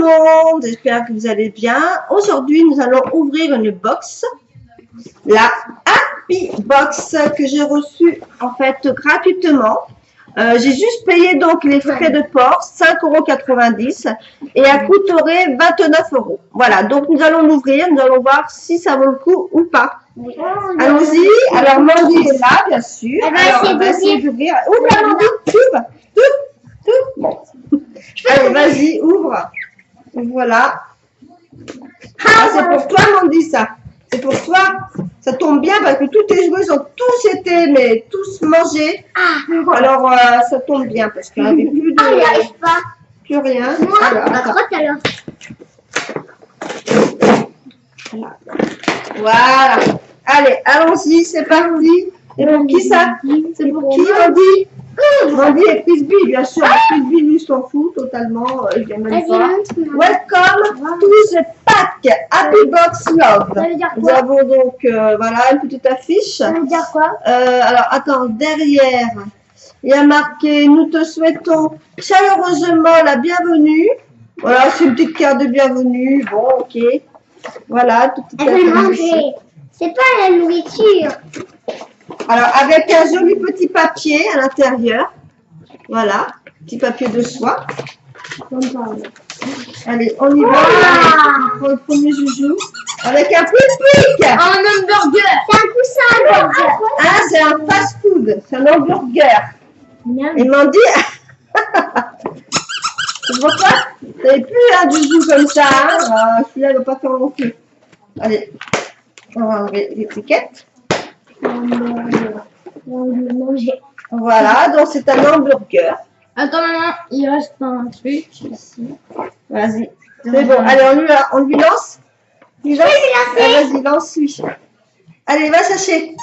monde, j'espère que vous allez bien. Aujourd'hui, nous allons ouvrir une box, la Happy Box que j'ai reçue en fait gratuitement. J'ai juste payé donc les frais de port, 5,90 € et elle coûterait 29 €. Voilà, donc nous allons l'ouvrir, nous allons voir si ça vaut le coup ou pas. Oui. Allons-y. Alors Mandy est là, bien sûr. Alors, on va essayer d'ouvrir. Ouvre, Mandy, ouvre. Bon. Allez, vas-y, ouvre. Voilà. Ah, c'est pour toi, Mandy, ça. C'est pour toi. Ça tombe bien parce que tous tes jouets ont tous été, mais tous mangés. Alors, ça tombe bien parce qu'il n'y avait plus de... il arrive pas. Plus rien. Moi, Alors, à droite alors. Voilà. Allez, allons-y, c'est parti. C'est pour qui ça? C'est pour qui, Mandy? Mandy et Frisbee, bien sûr. Frisbee, lui, s'en fout totalement. Il vient même pas. Welcome to the pack Happy Box Love. Ça veut dire Nous quoi? avons donc, voilà, une petite affiche. Ça veut dire quoi? Alors, attends, derrière, il y a marqué « Nous te souhaitons chaleureusement la bienvenue ». Voilà, c'est une petite carte de bienvenue. Bon, ok. Voilà, tout Elle veut manger. C'est pas la nourriture. Alors, avec un joli petit papier à l'intérieur. Voilà, petit papier de soie. Allez, on y va. Pour le premier joujou. Avec un pique-pique. Un hamburger. C'est un coussin, hamburger. Ah, c'est un fast-food. C'est un hamburger. Et Mandy... C'est pour ça? Vous n'avez plus un joujou comme ça. Hein. Celui-là ne va pas faire long feu. Allez, on va enlever l'étiquette. Voilà, donc c'est un hamburger. Attends, maman, il reste un truc ici. Vas-y. C'est bon. Allez, on lui lance. Vas-y, lance-lui. Allez, va chercher.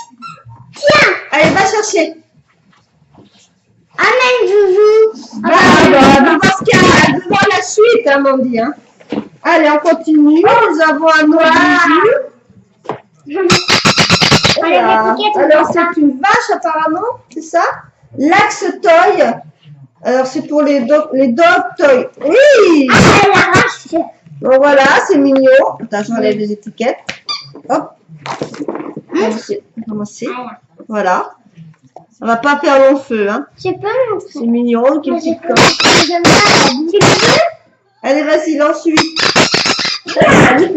Tiens. Allez, va chercher. Amène, Joujou. On va voir la suite, hein, Mandy. Hein. Allez, on continue. Nous avons un autre joujou. Alors, c'est une vache apparemment, c'est ça? L'axe Toy. Alors, c'est pour les dog toys. Oui! Ah, elle arrache. Bon, voilà, c'est mignon. Attends, j'enlève les étiquettes. Hop. Commencer. Voilà. Ça va pas faire long feu, hein. Je peux montrer. C'est mignon, qui petite comme. Allez, vas-y, lance-lui.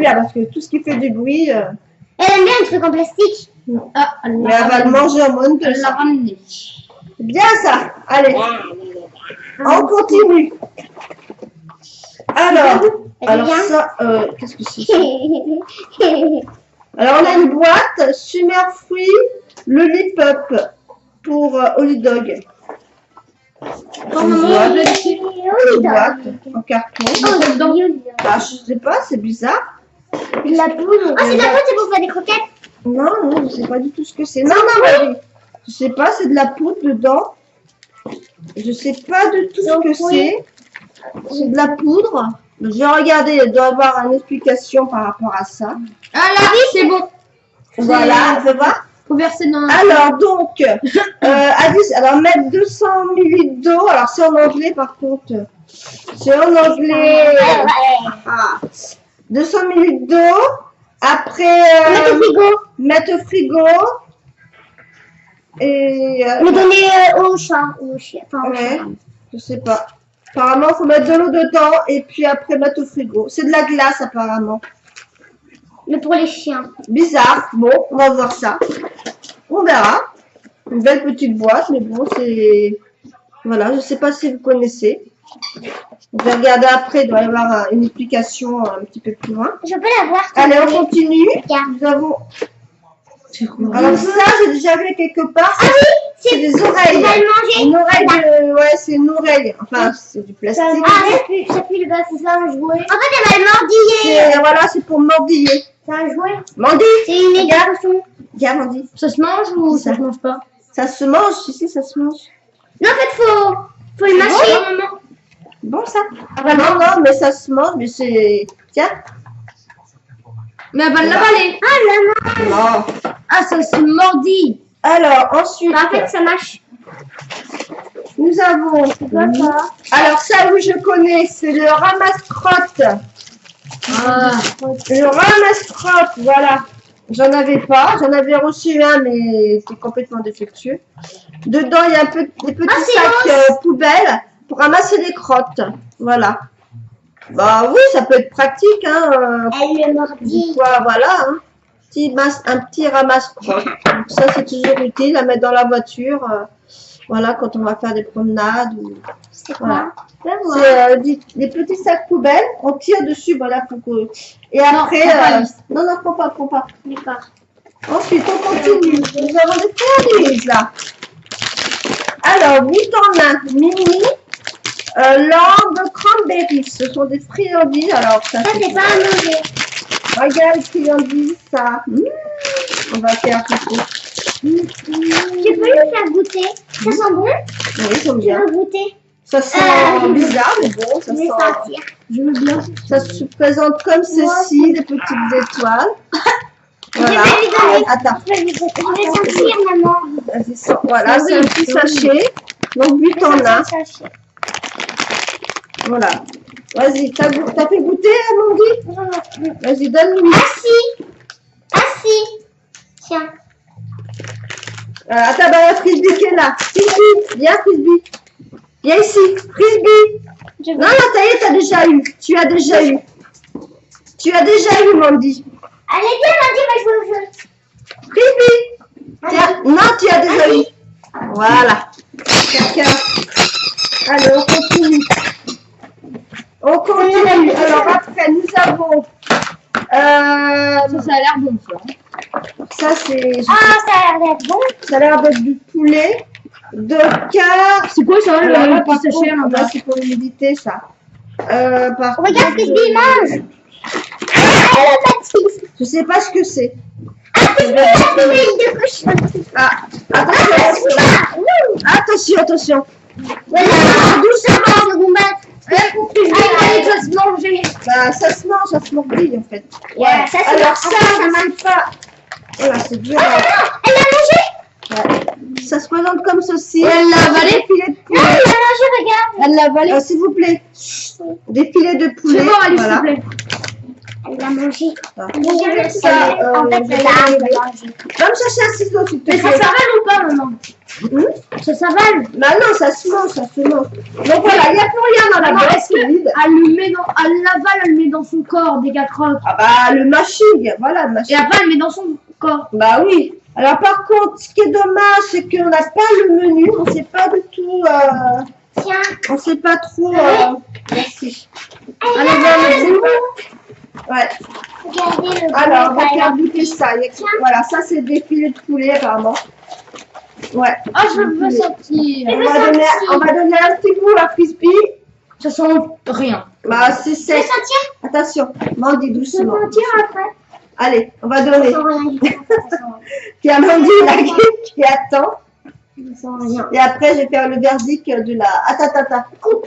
Là, parce que tout ce qui fait du bruit. Elle aime bien les trucs en plastique. Ah, mais elle va le manger en moins de 2 ans. C'est bien ça. Allez, on continue. Alors ça, qu'est-ce que c'est ça? Alors, on a une boîte Summer Fruit Lollipop pour Holly Dog. Une boîte en carton. Ah, je sais pas, c'est bizarre. La poudre. Ah, c'est de la poudre, c'est pour faire des croquettes. Non, je sais pas du tout ce que c'est. Non, Marie. Je sais pas, c'est de la poudre dedans. Je sais pas du tout ce que c'est. C'est de la poudre. Je vais regarder, il doit y avoir une explication par rapport à ça. Ah, la vie, c'est bon. Voilà, on voir. Faut verser dans Alors, donc, alors mettre 200 ml d'eau. Alors, c'est en anglais par contre. C'est en anglais. 200 ml d'eau. Après, mettre au frigo. Et. Le donner au chat. Au chien. Enfin, ouais, je sais pas. Apparemment, il faut mettre de l'eau dedans et puis après mettre au frigo. C'est de la glace apparemment. Mais pour les chiens. Bizarre. Bon, on va voir ça. On verra. Une belle petite boîte, mais bon, c'est... Voilà, je sais pas si vous connaissez. On va regarder après, il doit y avoir une explication un petit peu plus loin. Je peux la voir. Allez, on continue. Nous avons... Alors ça, j'ai déjà vu quelque part. Ah oui, c'est des oreilles. Tu vas le manger. Une oreille de... Ouais, c'est une oreille. Enfin, c'est du plastique. Ah, ça pue le gars, c'est ça un jouet. En fait, elle va le mordiller. Voilà, c'est pour mordiller. C'est un jouet. Mandy. C'est une méga potion. Regarde, Mandy. Ça se mange ou ça se mange pas? Ça se mange, ici, ça se mange. Non, en fait, faut le mâcher. Bon, ça. Ah, non, mais ça se mange, mais c'est... Tiens. Mais elle va l'avaler. Ah, la main. Non. Ah, ça se mordit. Alors, ensuite... Bah, en fait, ça mâche. Nous avons... Alors ça, oui, je connais, c'est le ramasse-crotte. Le ramasse-crotte, voilà. J'en avais pas. J'en avais reçu un, mais c'est complètement défectueux. Dedans, il y a des petits sacs poubelles pour ramasser les crottes. Voilà. Bah oui, ça peut être pratique. Hein, Elle le mordit. Voilà. Hein. Un petit ramasse-crotte. Donc ça, c'est toujours utile à mettre dans la voiture. Voilà, quand on va faire des promenades. C'est quoi? C'est des petits sacs poubelles. On tire dessus, voilà. Et après... non, faut pas. D'accord. Ensuite, on continue. Nous avons des friandises, là. Alors, 8 en 1. Mini. Langue cranberry. Ce sont des friandises. Alors, ça, c'est pas à manger. Regarde, friandises, ça. On va faire tout ça. Tu peux le faire goûter? Ça sent bon? Oui, j'aime bien. Tu veux goûter? Ça sent bizarre, mais bon, ça Je vais sent... sortir. Je veux bien. Ça se présente comme ceci, des petites étoiles. Voilà. Je vais lui donner. Attends. Je vais sentir, maman. Vas-y, voilà, c'est un petit sachet. Donc, 8 en 1. Voilà. Vas-y, t'as fait goûter, Amandie? Vas-y, donne-lui. Assis. Tiens. Attends, bah, la frisbee qui est là. Frisbee, viens, frisbee. Viens ici, frisbee. Non, ça y est, t'as déjà eu. Tu as déjà eu. Mandy. Allez, viens, Mandy, va jouer au jeu. Frisbee. Non, tu as déjà eu. Voilà. Caca. Allez, on continue. Alors, après, nous avons... Ça a l'air bon, ça. Ça, c'est... Ça a l'air d'être bon. Ça a l'air d'être du poulet. De car... C'est quoi ça, le petit sachet à l'intérieur? C'est pour l'humidité, ça. Regarde ce qu'il mange. Elle a Baptiste. Je sais pas ce que c'est. De cochon. Attention. Voilà. Doucement, je vous mets. Allez, ça se mange. Ça se mange, ça se mordille, en fait. Ouais, ça se alors mange. ça marche pas. Voilà, c'est dur. Elle l'a mangé. Ouais. Ça se présente comme ceci. Elle l'a avalé. Des filets de Non, poulet. elle l'a mangé, regarde. Elle l'a avalé. S'il vous plaît. Des filets de poulet. C'est bon, allez, s'il voilà. vous plaît. Elle l'a mangé. Ça, En fait, elle l'a mangé. Va me chercher un ciseau, s'il te Mais ça plaît. s'avale ou pas, maman? Ça s'avale. Bah non, ça se mange. Donc voilà, il n'y a plus rien dans la boîte, c'est vide. Elle l'avale, elle le met dans son corps, des 4 crottes. Ah bah, le mashing, voilà, le mashing. Et après, elle met dans son corps. Bah oui. Alors par contre, ce qui est dommage, c'est qu'on n'a pas le menu, on ne sait pas du tout, Tiens. on ne sait pas trop. Merci. Allez, Ouais. regardez le Alors, on va faire goûter ça. Voilà, ça c'est des filets de poulet apparemment. Ouais. Oh, je veux sentir. On va donner un petit goût à frisbee. Ça sent rien. Bah c'est Tu veux sec. sentir? Attention, Mandy Tu veux doucement. sentir après? Allez, on va donner. Ça sent rien du tout. Ça sent Puis à Mandy là, qui attend. rien. Et après, je vais faire le verdict de la... Attends. Coupe.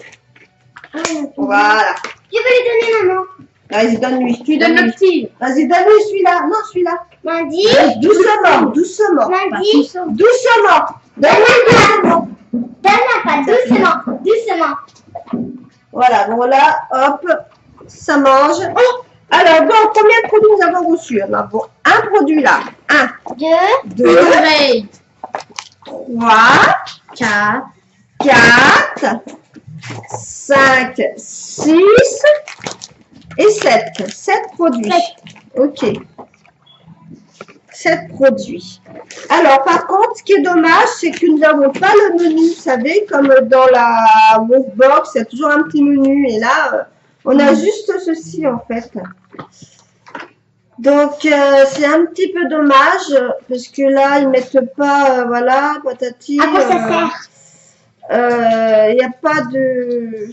Voilà. Je vais lui donner, maman. Vas-y, donne-lui. Tu donnes le petit. Vas-y, donne-lui celui-là. Non, celui-là. Mandy. Doucement. Mandy. Doucement. Donne-lui doucement. Donne-la pas. Doucement. Voilà, bon là, hop, ça mange. Alors, bon, combien de produits nous avons reçus? Nous avons un produit là. 1, 2, 3, 4, 5, 6 et 7. 7 produits. Ok. 7 produits. Alors, par contre, ce qui est dommage, c'est que nous n'avons pas le menu, vous savez, comme dans la Wolfbox, il y a toujours un petit menu. Et là, on a juste ceci, en fait. Donc, c'est un petit peu dommage, parce que là, ils ne mettent pas, voilà, patati. À quoi ça sert? Il n'y a pas de...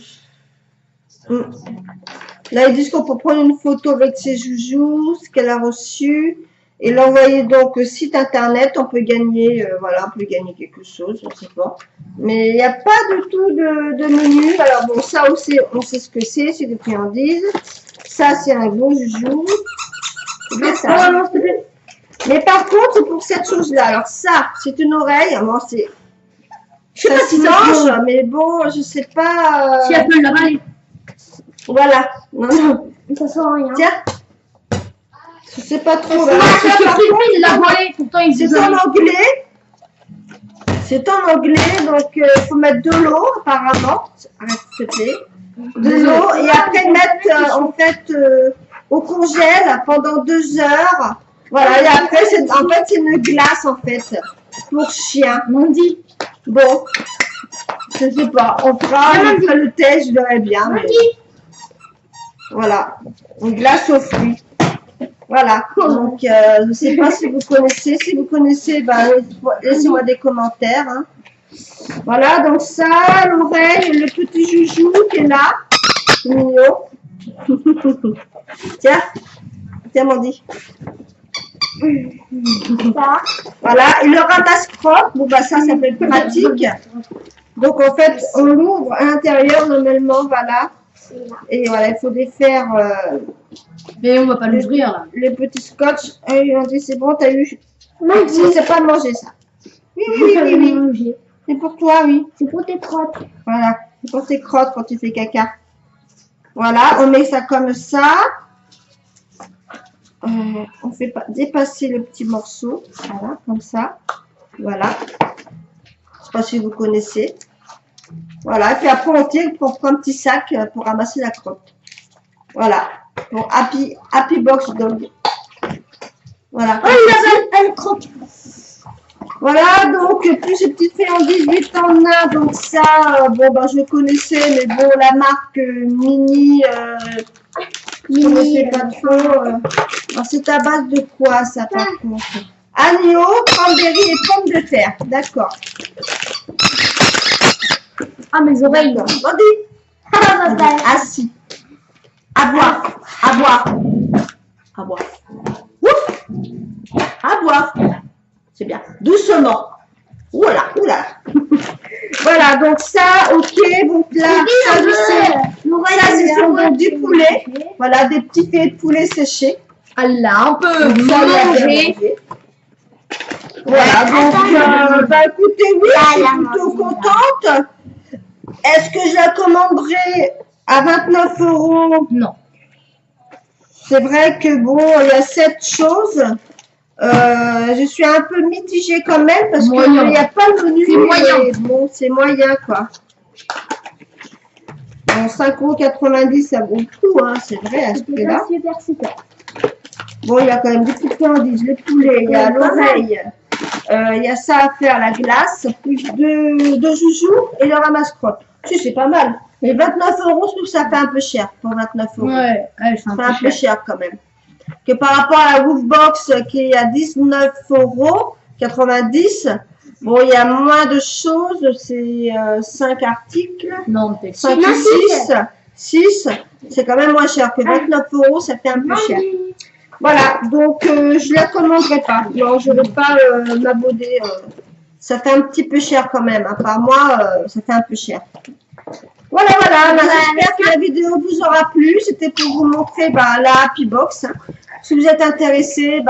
Là, ils disent qu'on peut prendre une photo avec ses joujoux, ce qu'elle a reçu, et l'envoyer donc au site internet. On peut gagner, voilà, on peut gagner quelque chose, on ne sait pas. Mais il n'y a pas du tout de menu. Alors bon, ça aussi, on sait ce que c'est des friandises. Ça, c'est un gros joujou. Mais par contre, c'est pour cette chose-là. Alors ça, c'est une oreille. Moi, c'est Je sais Ça pas se si ça se mange, mais bon, je sais pas. Si elle peut l'avaler. Voilà. Non, non. Ça sent rien. Tiens. Je sais pas trop. Moi, Voilà. c'est surpris, il l'a volé. Pourtant, il C'est en anglais. C'est en anglais, donc il faut mettre de l'eau apparemment. Arrête s'il te plaît. De l'eau et après mettre en fait au congèle pendant 2 heures. Voilà, et après en fait c'est une glace en fait pour chien. Mandy. Bon, je sais pas, on fera le test, je verrai bien. Mais... Voilà, une glace aux fruits. Voilà, donc je ne sais pas si vous connaissez. Si vous connaissez, ben, laissez-moi des commentaires. Hein. Voilà, donc ça, l'oreille, le petit joujou qui est là. C'est mignon. Tiens, tiens, Mandy. Ça. Voilà, et le ramasse-crotte, bon bah ça peut être pratique. Donc en fait, on l'ouvre à l'intérieur normalement, voilà. Et voilà, il faut défaire Mais on va pas l'ouvrir là. le petit scotch. Et on dit c'est bon, t'as eu. Mandy. C'est pas manger ça. Oui, oui, oui, oui, oui. C'est pour toi, oui. C'est pour tes crottes. Voilà, c'est pour tes crottes quand tu fais caca. Voilà, on met ça comme ça. On fait pas dépasser le petit morceau. Voilà, comme ça. Voilà. Je sais pas si vous connaissez. Voilà, et puis après on tire pour prendre un petit sac pour ramasser la crotte. Voilà, pour Happy Box Dog. Voilà. Oh, il a une crotte. Voilà, donc plus ces petites friandises 8 en a, donc ça, bon ben je connaissais, mais bon la marque Mini, je connaissais pas trop. Alors c'est à base de quoi ça par contre? Agneau, cranberry et pommes de terre, d'accord. Ah, mes oreilles. Mandy, assis. À boire, à boire, à boire. Ouf, à boire. C'est bien. Doucement. Oula, oula. Voilà, donc ça, ok. Donc là, ça, je sais. Ça, c'est sûrement du poulet. Voilà, des petits filets de poulet séchés. Allah, on peut Donc, ça, on l'a bien manger. mangé. Voilà, donc, bah écoutez, oui, je suis plutôt contente. Est-ce que je la commanderai à 29 €? Non. C'est vrai que bon, il y a 7 choses. Je suis un peu mitigée quand même parce qu'il n'y a pas le menu. C'est moyen. Mais bon, c'est moyen quoi. Bon, 5,90 € ça vaut le coup, hein, c'est vrai à ce prix-là. Super, super. Bon, il y a quand même des petites friandises, le poulet, il y a l'oreille, il y a ça à faire, la glace, plus de joujou et le ramasse-crotte. Si, c'est pas mal. Mais 29 €, je trouve que ça fait un peu cher pour 29 €. Ouais, c'est C'est un peu cher quand même. Que par rapport à la Woofbox qui est à 19,90 €, bon, il y a moins de choses, c'est 5 articles, Non, peut-être. 5 ou 6, c'est quand même moins cher que 29 €, ça fait un peu cher. Voilà, donc je la commanderai pas. Non, je ne vais pas m'abonner. Ça fait un petit peu cher quand même. Hein. Par mois, ça fait un peu cher. Voilà, voilà. Ben, j'espère que la vidéo vous aura plu. C'était pour vous montrer la Happy Box. Hein. Si vous êtes intéressé,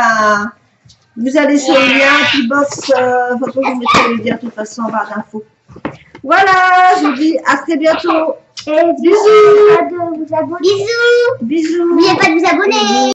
vous allez sur le lien Happy Box. Je mettrai le lien de toute façon en barre d'infos. Voilà, je vous dis à très bientôt. Et Bisous. pas de vous abonner. Bisous. Bisous. N'oubliez pas de vous abonner.